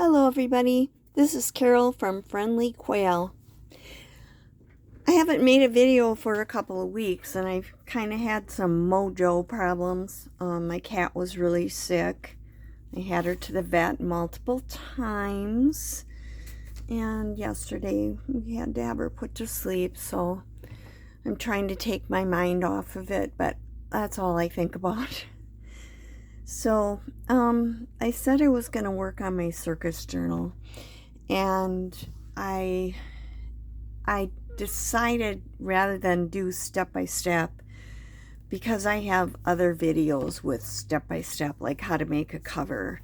Hello everybody, this is Carol from Friendly Quail. I haven't made a video for a couple of weeks and I've kind of had some mojo problems. My cat was really sick. I had her to the vet multiple times and yesterday we had to have her put to sleep, so I'm trying to take my mind off of it, but that's all I think about. So, I said I was going to work on my circus journal, and I decided rather than do step-by-step, because I have other videos with step-by-step, like how to make a cover,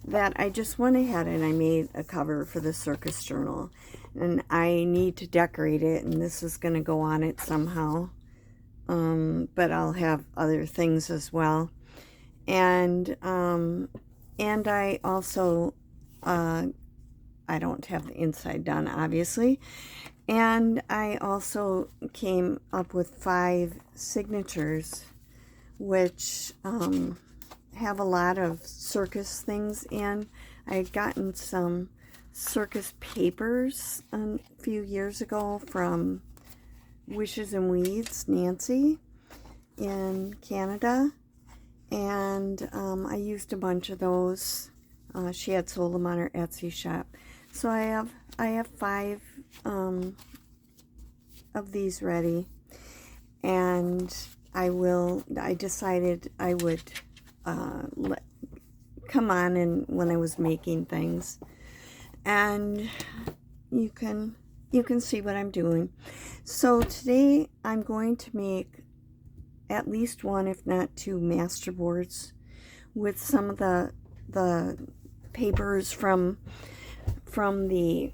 that I just went ahead and I made a cover for the circus journal, and I need to decorate it, and this is going to go on it somehow, but I'll have other things as well. And I also, I don't have the inside done, obviously. And I also came up with 5 signatures, which have a lot of circus things in. I had gotten some circus papers a few years ago from Wishes and Weeds, Nancy, in Canada. And I used a bunch of those. She had sold them on her Etsy shop. So I have 5 of these ready, and I decided I would come on and when I was making things, and you can see what I'm doing. So today I'm going to make at least 1, if not 2, master boards with some of the papers from the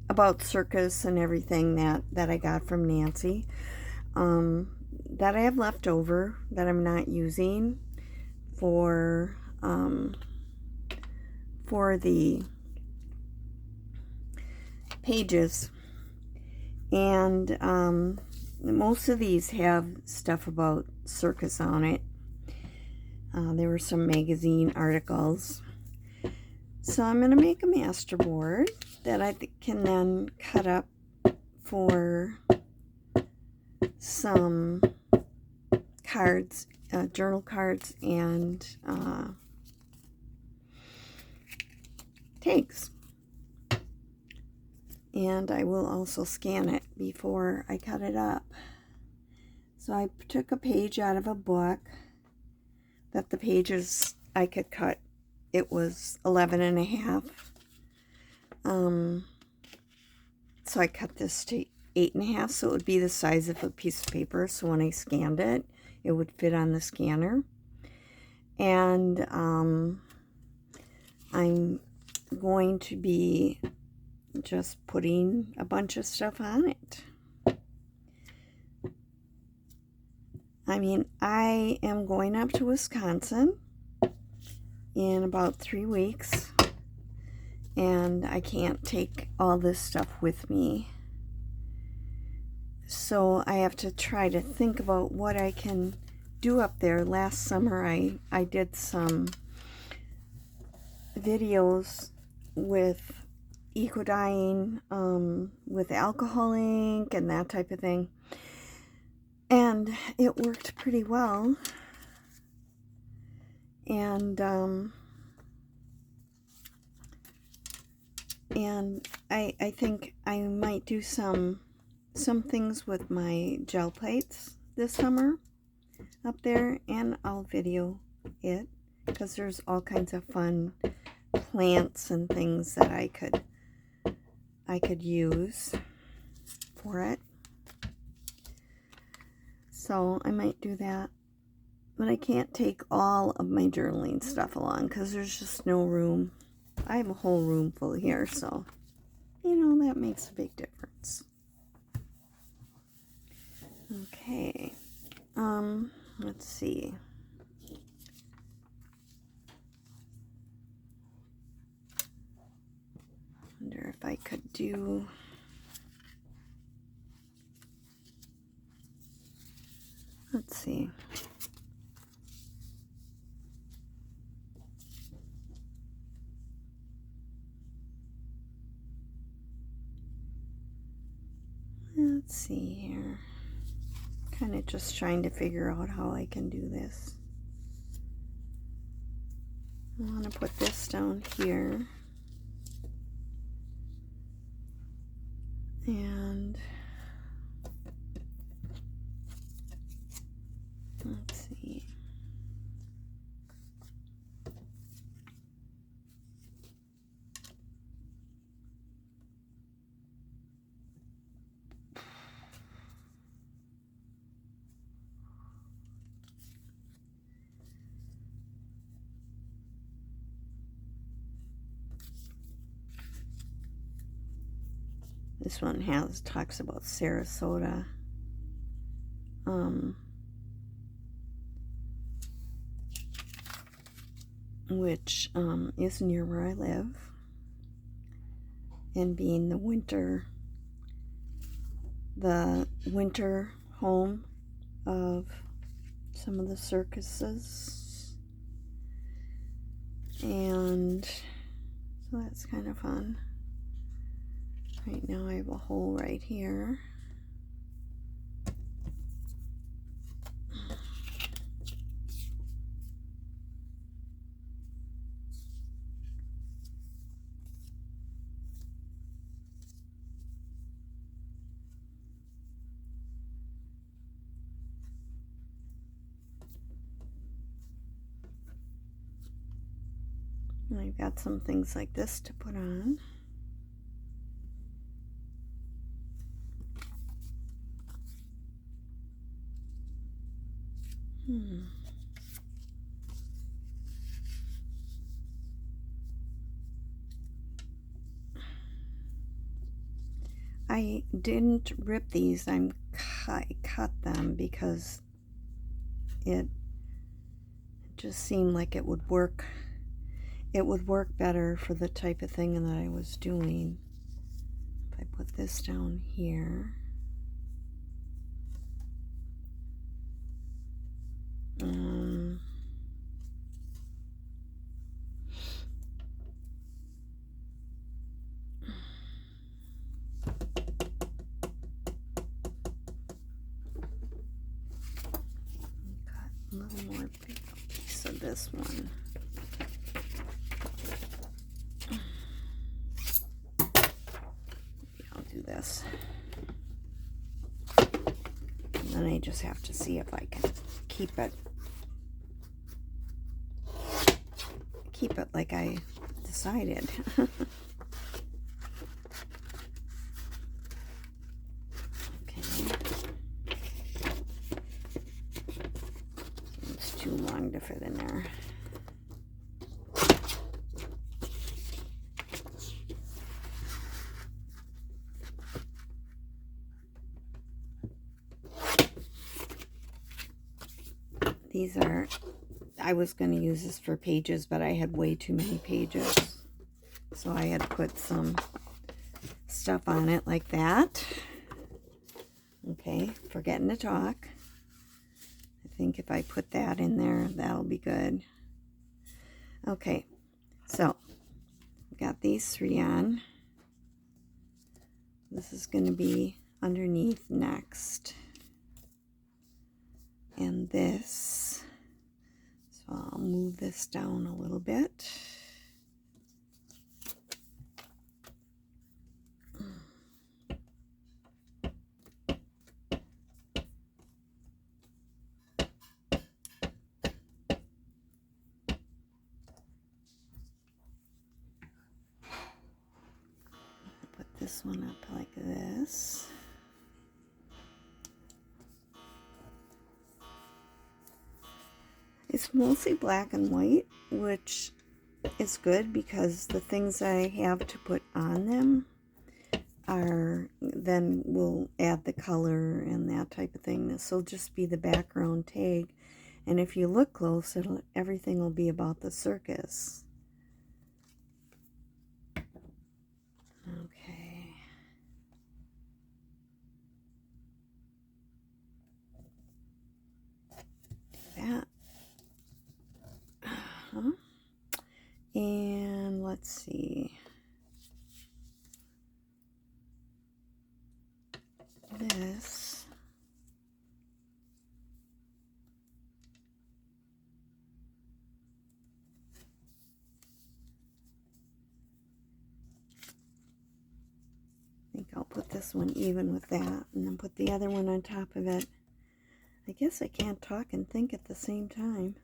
about circus and everything that I got from Nancy, that I have left over that I'm not using for the pages. And most of these have stuff about circus on it. There were some magazine articles. So I'm going to make a master board that I can then cut up for some cards, journal cards, and tags. And I will also scan it before I cut it up. So I took a page out of a book that the pages I could cut. It was 11.5. So I cut this to 8.5, so it would be the size of a piece of paper. So when I scanned it, it would fit on the scanner. And I'm going to be just putting a bunch of stuff on it. I mean, I am going up to Wisconsin in about 3 weeks, and I can't take all this stuff with me. So I have to try to think about what I can do up there. Last summer I did some videos with eco-dyeing, with alcohol ink and that type of thing, and it worked pretty well. And I think I might do some things with my gel plates this summer up there, and I'll video it because there's all kinds of fun plants and things that I could use for it. So I might do that, but I can't take all of my journaling stuff along because there's just no room. I have a whole room full here, so you know that makes a big difference. Okay, let's see. Wonder if I could do, let's see. Let's see here. Kind of just trying to figure out how I can do this. I want to put this down here. And let's see. This one talks about Sarasota. Which is near where I live, and being the winter home of some of the circuses, and so that's kind of fun. Right now I have a hole right here. And I've got some things like this to put on. I didn't rip these. I cut them because it just seemed like it would work. It would work better for the type of thing that I was doing. If I put this down here. Got a little more piece of this one. I'll do this. And then I just have to see if I can keep it like I decided. Okay. It's too long to fit in there. These are, I was going to use this for pages, but I had way too many pages. So I had put some stuff on it like that. Okay, forgetting to talk. I think if I put that in there, that'll be good. Okay, so I've got these three on. This is going to be underneath next. And this, so I'll move this down a little bit. Put this one up like this. It's mostly black and white, which is good because the things I have to put on them are, then we'll add the color and that type of thing. This will just be the background tag. And if you look close, everything will be about the circus. Okay. That. And let's see. this one even with that, and then put the other one on top of it. I guess I can't talk and think at the same time.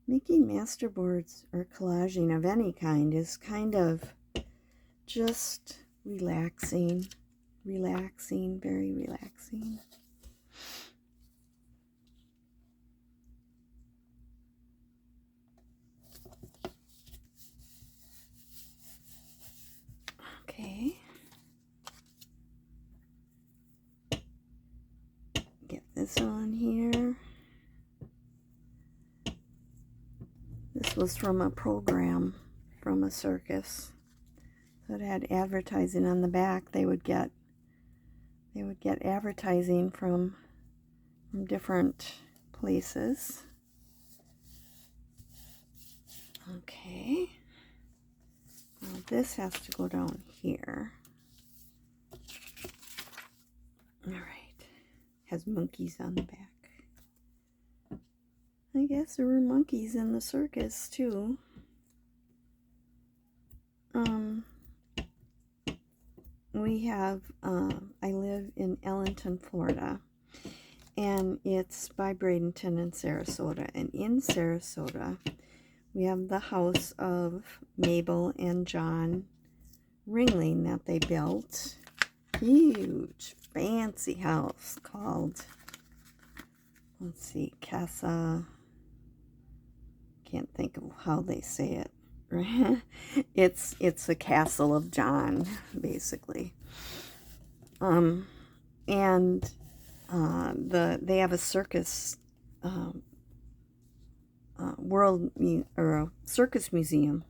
Making masterboards or collaging of any kind is kind of just relaxing, very relaxing. Okay. Get this on here. This was from a program from a circus. So it had advertising on the back. They would get advertising from different places. Okay. Now this has to go down here. All right. Has monkeys on the back. I guess there were monkeys in the circus too. We have, I live in Ellenton, Florida, and it's by Bradenton and Sarasota. And in Sarasota, we have the house of Mabel and John Ringling that they built. Huge, fancy house called, let's see, Casa, can't think of how they say it. It's the castle of John, basically. And they have a circus a circus museum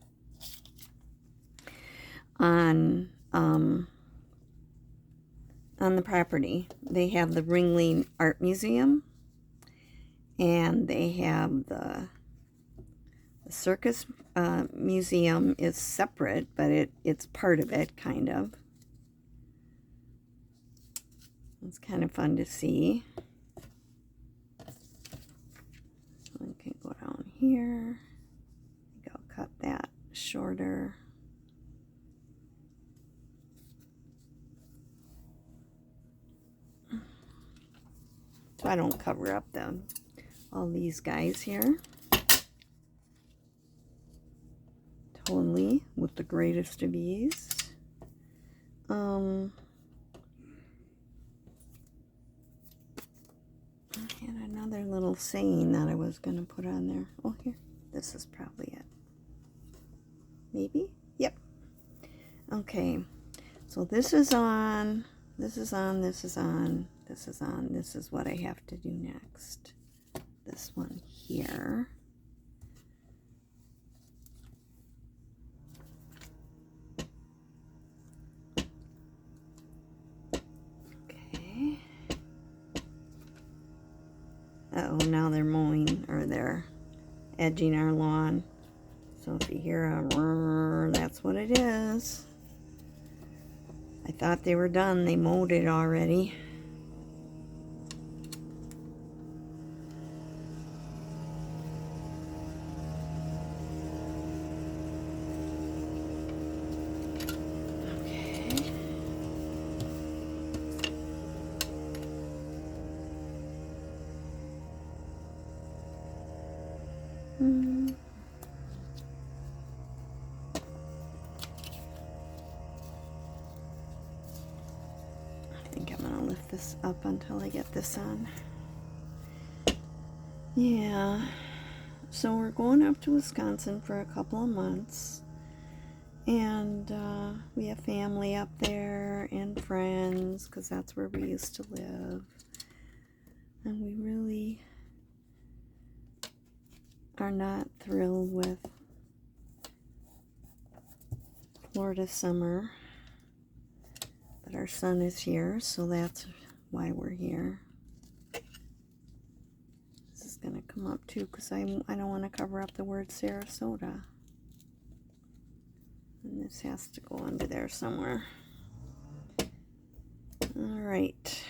on the property. They have the Ringling Art Museum, and they have the circus museum is separate, but it's part of it, kind of. It's kind of fun to see. So I can go down here. I think I'll cut that shorter. So I don't cover up all these guys here. Totally with the greatest of ease. I had another little saying that I was going to put on there. Oh, here. This is probably it. Maybe? Yep. Okay. So this is on. This is on. This is on. This is on. This is what I have to do next. This one here. Uh-oh, now they're mowing, or they're edging our lawn. So if you hear a whirr, that's what it is. I thought they were done. They mowed it already. I think I'm gonna lift this up until I get this on. Yeah, so we're going up to Wisconsin for a couple of months, and we have family up there and friends, because that's where we used to live, and we really are not thrilled with Florida summer, but our son is here, so that's why we're here. This is going to come up too, because I don't want to cover up the word Sarasota, and this has to go under there somewhere. All right,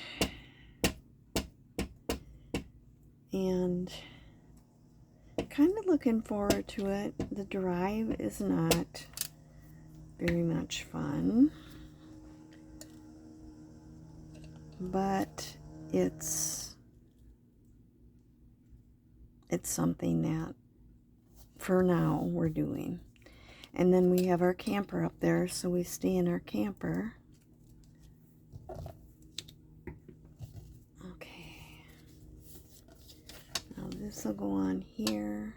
and kind of looking forward to it. The drive is not very much fun. but it's something that for now we're doing. And then we have our camper up there, so we stay in our camper. Okay. Now this will go on here.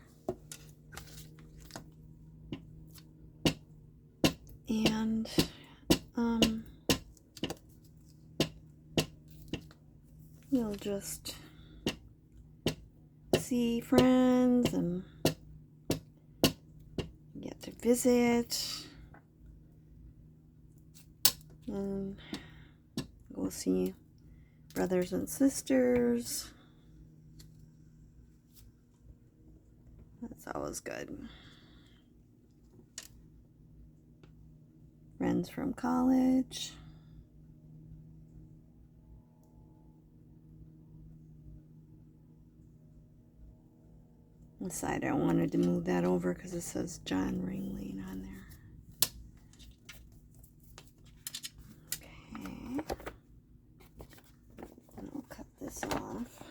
And we'll just see friends and get to visit and go see brothers and sisters. That's always good. Friends from college. Inside, I wanted to move that over because it says John Ringling on there. Okay. I'll cut this off.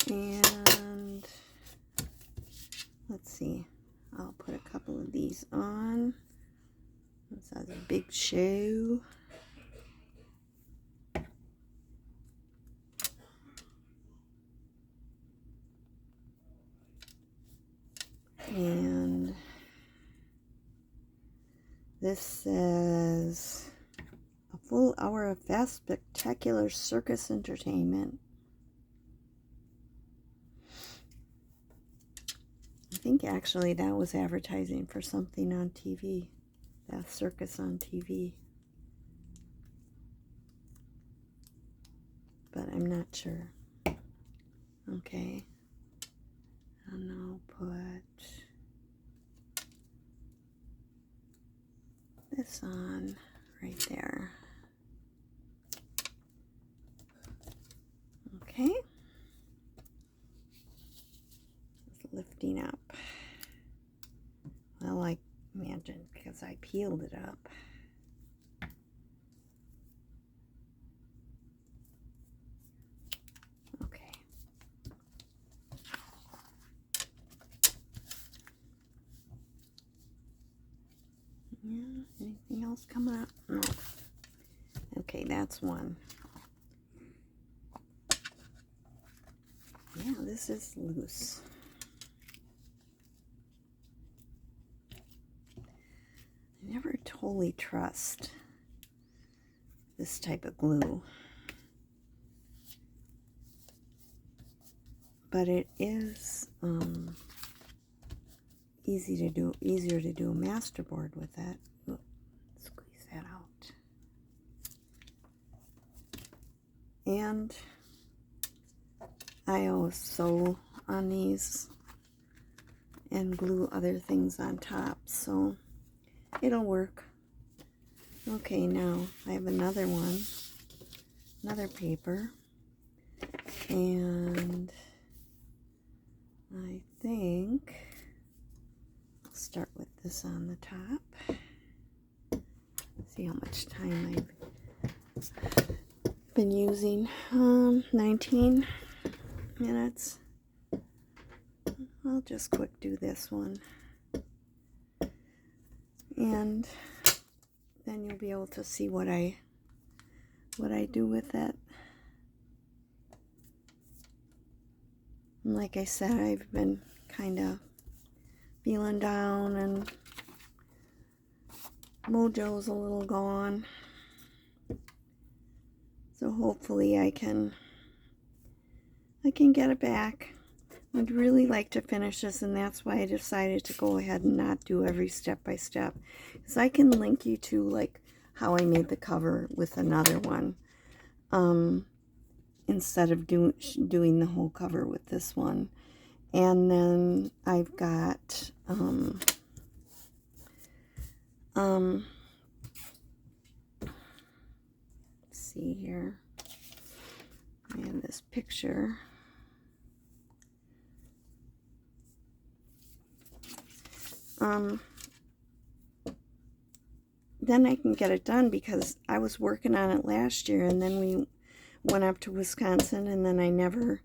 And let's see. I'll put a couple of these on. This has a big shoe. And this says a full hour of fast, spectacular circus entertainment. I think actually that was advertising for something on TV. That Circus on TV. But I'm not sure. Okay. And I'll put this on right there. Okay. It's lifting up. Well, I imagine because I peeled it up. Okay. Yeah, anything else coming up? No. Okay, that's one. Yeah, this is loose. I never totally trust this type of glue, but it is easier to do a masterboard with that. Ooh, squeeze that out. And I always sew on these and glue other things on top, so it'll work. Okay, now I have another one, another paper, and I think I'll start with this on the top. See how much time I've been using. 19 minutes. I'll just quick do this one. And then you'll be able to see what I do with it. And like I said, I've been kind of feeling down and mojo's a little gone. So hopefully I can get it back. I'd really like to finish this, and that's why I decided to go ahead and not do every step by step, because I can link you to like how I made the cover with another one, instead of doing the whole cover with this one. And then I've got let's see here, I have this picture. then I can get it done, because I was working on it last year, and then we went up to Wisconsin, and then I never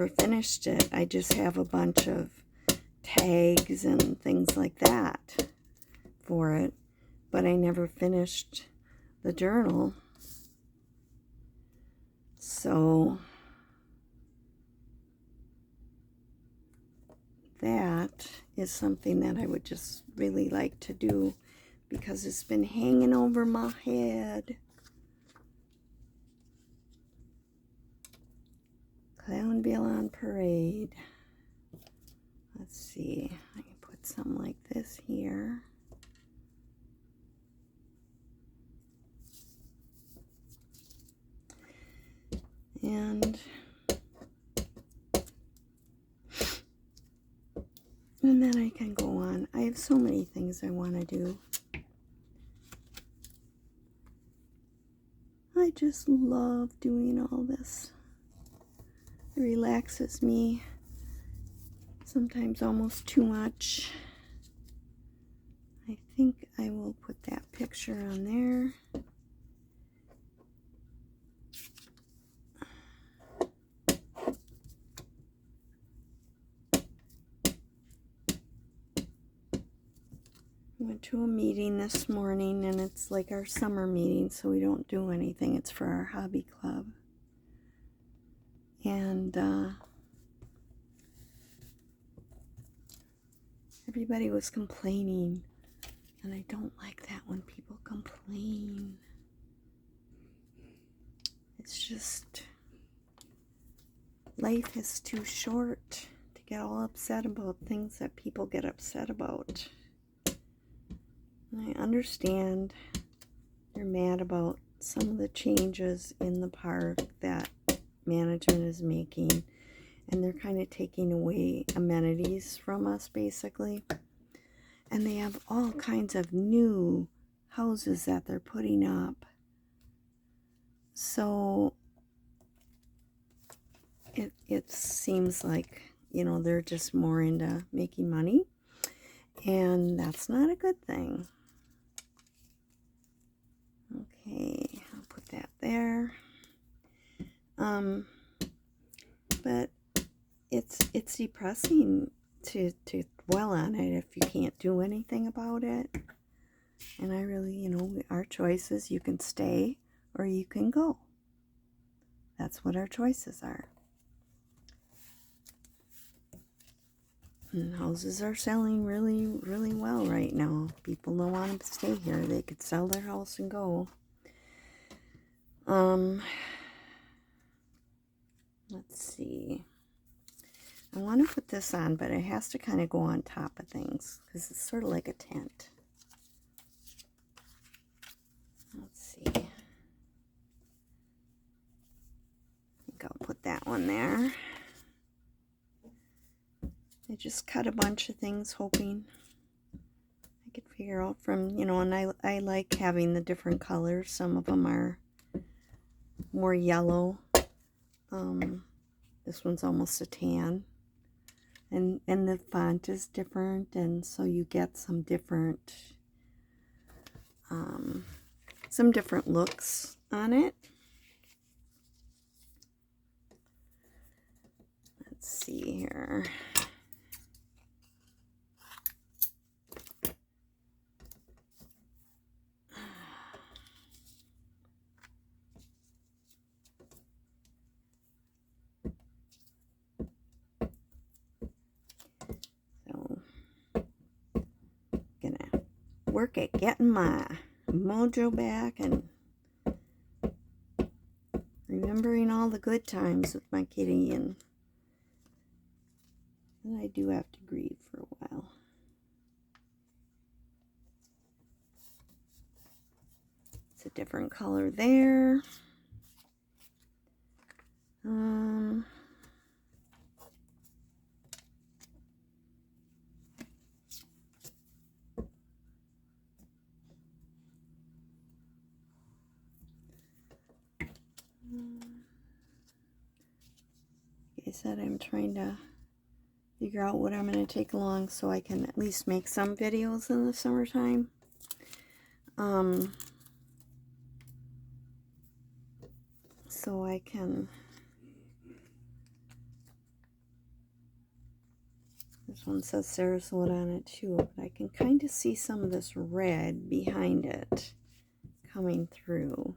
finished it. I just have a bunch of tags and things like that for it, but I never finished the journal. So that is something that I would just really like to do, because it's been hanging over my head. Clownville on Parade. Let's see. I can put some like this here. And then I can go on. I have so many things I want to do. I just love doing all this. It relaxes me. Sometimes almost too much. I think I will put that picture on there. Went to a meeting this morning, and it's like our summer meeting, so we don't do anything. It's for our hobby club. And everybody was complaining, and I don't like that when people complain. It's just, life is too short to get all upset about things that people get upset about. And I understand you're mad about some of the changes in the park that management is making, and they're kind of taking away amenities from us, basically. And they have all kinds of new houses that they're putting up. So it seems like, you know, they're just more into making money, and that's not a good thing. Okay, I'll put that there. But it's depressing to dwell on it if you can't do anything about it. And I really, you know, our choice is you can stay or you can go. That's what our choices are. And houses are selling really, really well right now. People don't want to stay here. They could sell their house and go. Let's see. I want to put this on, but it has to kind of go on top of things, because it's sort of like a tent. Let's see. I think I'll put that one there. I just cut a bunch of things, hoping I could figure out from, you know, and I like having the different colors. Some of them are more yellow. This one's almost a tan. And the font is different, and so you get some different looks on it. Let's see here. Work at getting my mojo back and remembering all the good times with my kitty, and then I do have to grieve for a while. It's a different color there. Like I said, I'm trying to figure out what I'm going to take along so I can at least make some videos in the summertime. So I can, this one says Sarasota on it too, but I can kind of see some of this red behind it coming through.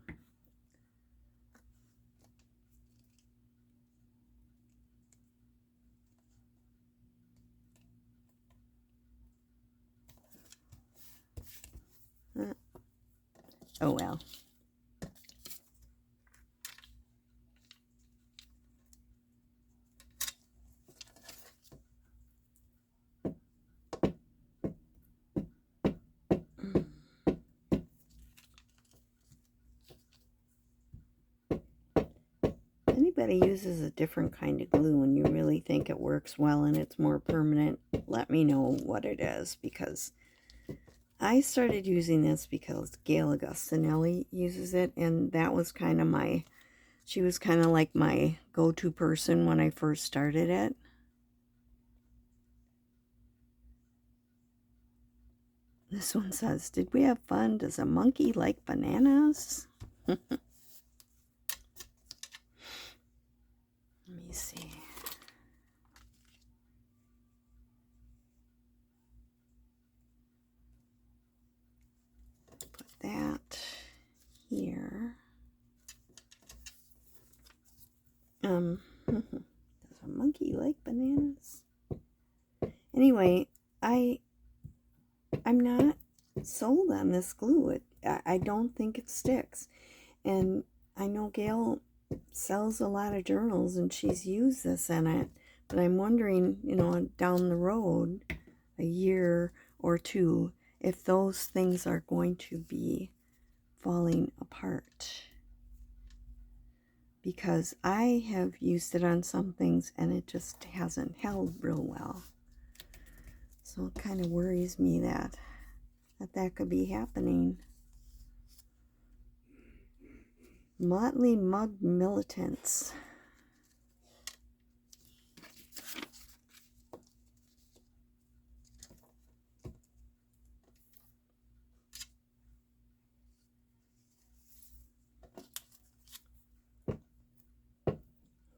Oh well. Anybody uses a different kind of glue and you really think it works well and it's more permanent, let me know what it is, because I started using this because Gayle Agostinelli uses it, and that was kind of my, she was kind of like my go-to person when I first started it. This one says, did we have fun? Does a monkey like bananas? Let me see. Put that here. Does a monkey like bananas? Anyway, I'm not sold on this glue. I don't think it sticks. And I know Gayle sells a lot of journals and she's used this in it, but I'm wondering, you know, down the road, a year or two, if those things are going to be falling apart. Because I have used it on some things and it just hasn't held real well. So it kind of worries me that could be happening. Motley Mug Militants.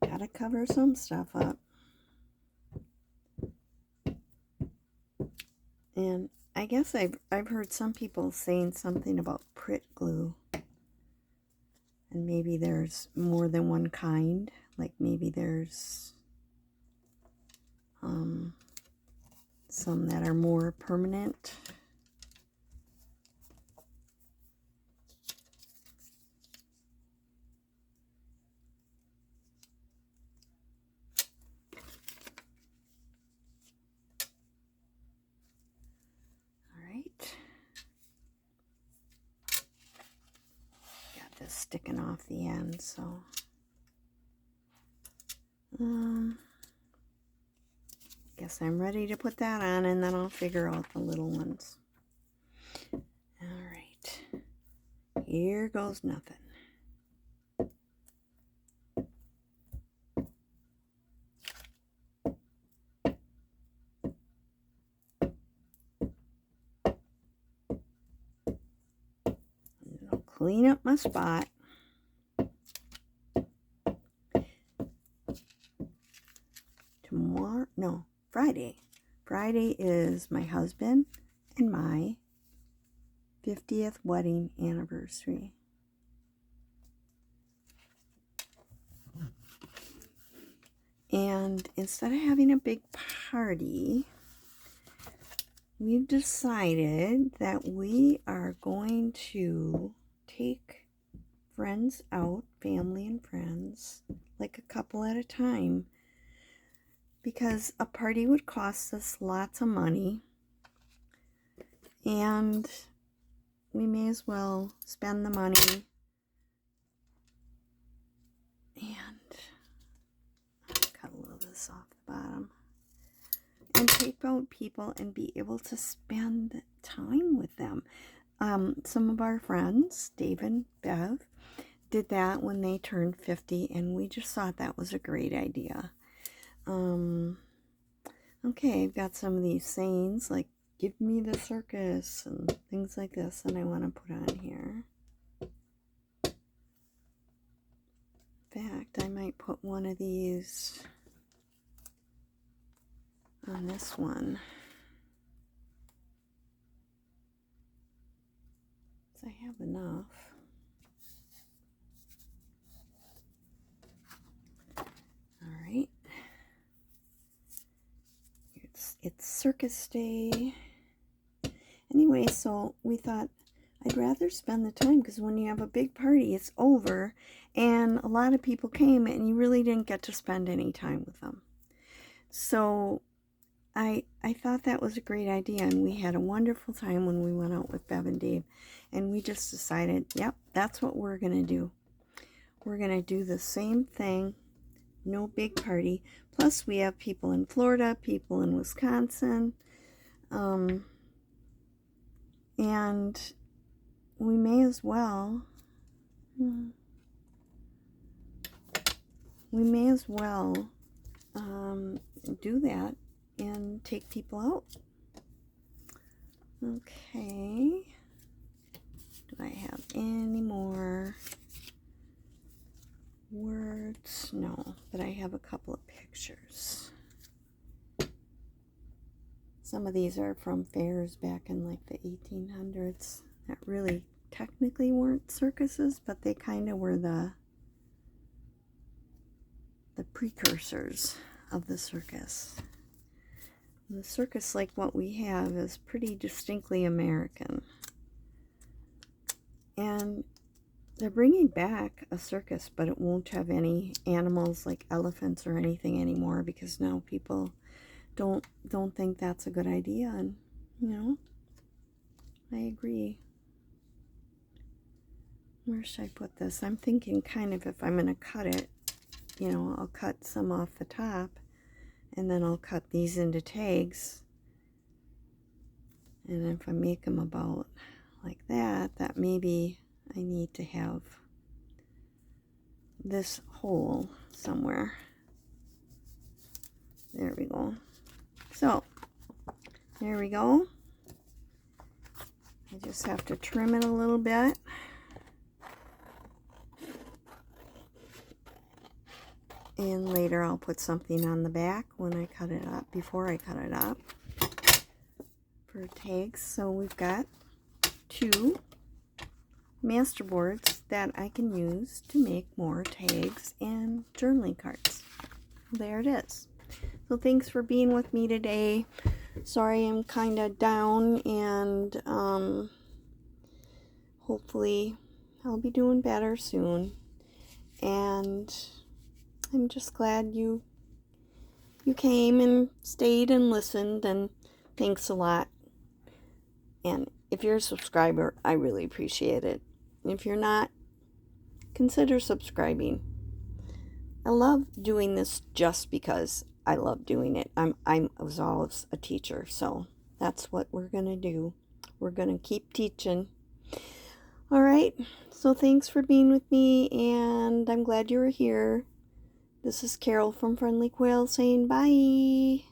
Gotta cover some stuff up. And I guess I've heard some people saying something about Pritt glue. And maybe there's more than one kind. Like maybe there's some that are more permanent. Sticking off the end, so guess I'm ready to put that on, and then I'll figure out the little ones. All right, here goes nothing. I'll clean up my spot. Friday is my husband and my 50th wedding anniversary. And instead of having a big party, we've decided that we are going to take friends out, family and friends, like a couple at a time, because a party would cost us lots of money, and we may as well spend the money and cut a little of this off the bottom and take out people and be able to spend time with them. Some of our friends, Dave and Bev, did that when they turned 50, and we just thought that was a great idea. Okay, I've got some of these sayings like, give me the circus and things like this that I want to put on here. In fact, I might put one of these on this one. So I have enough. All right. It's Circus Day. Anyway, so we thought I'd rather spend the time, because when you have a big party, it's over, and a lot of people came, and you really didn't get to spend any time with them. So I thought that was a great idea, and we had a wonderful time when we went out with Bev and Dave, and we just decided, yep, that's what we're going to do. We're going to do the same thing, no big party. Plus, we have people in Florida, people in Wisconsin, and we may as well do that and take people out. Okay, do I have any more words? No, but I have a couple of pictures. Some of these are from fairs back in like the 1800s that really technically weren't circuses, but they kind of were the precursors of the circus. And the circus, like what we have, is pretty distinctly American. And they're bringing back a circus, but it won't have any animals like elephants or anything anymore, because now people don't think that's a good idea. And you know, I agree. Where should I put this? I'm thinking kind of, if I'm going to cut it, you know, I'll cut some off the top, and then I'll cut these into tags. And if I make them about like that, that maybe I need to have this hole somewhere. There we go. So, there we go. I just have to trim it a little bit. And later I'll put something on the back when I cut it up, before I cut it up, for tags. So we've got 2 masterboards that I can use to make more tags and journaling cards. There it is. So thanks for being with me today. Sorry I'm kind of down, and hopefully I'll be doing better soon. And I'm just glad you came and stayed and listened, and thanks a lot. And if you're a subscriber, I really appreciate it. If you're not, consider subscribing. I love doing this just because I love doing it. I was always a teacher, so that's what we're going to do. We're going to keep teaching. All right, so thanks for being with me, and I'm glad you were here. This is Carol from Friendly Quail saying bye.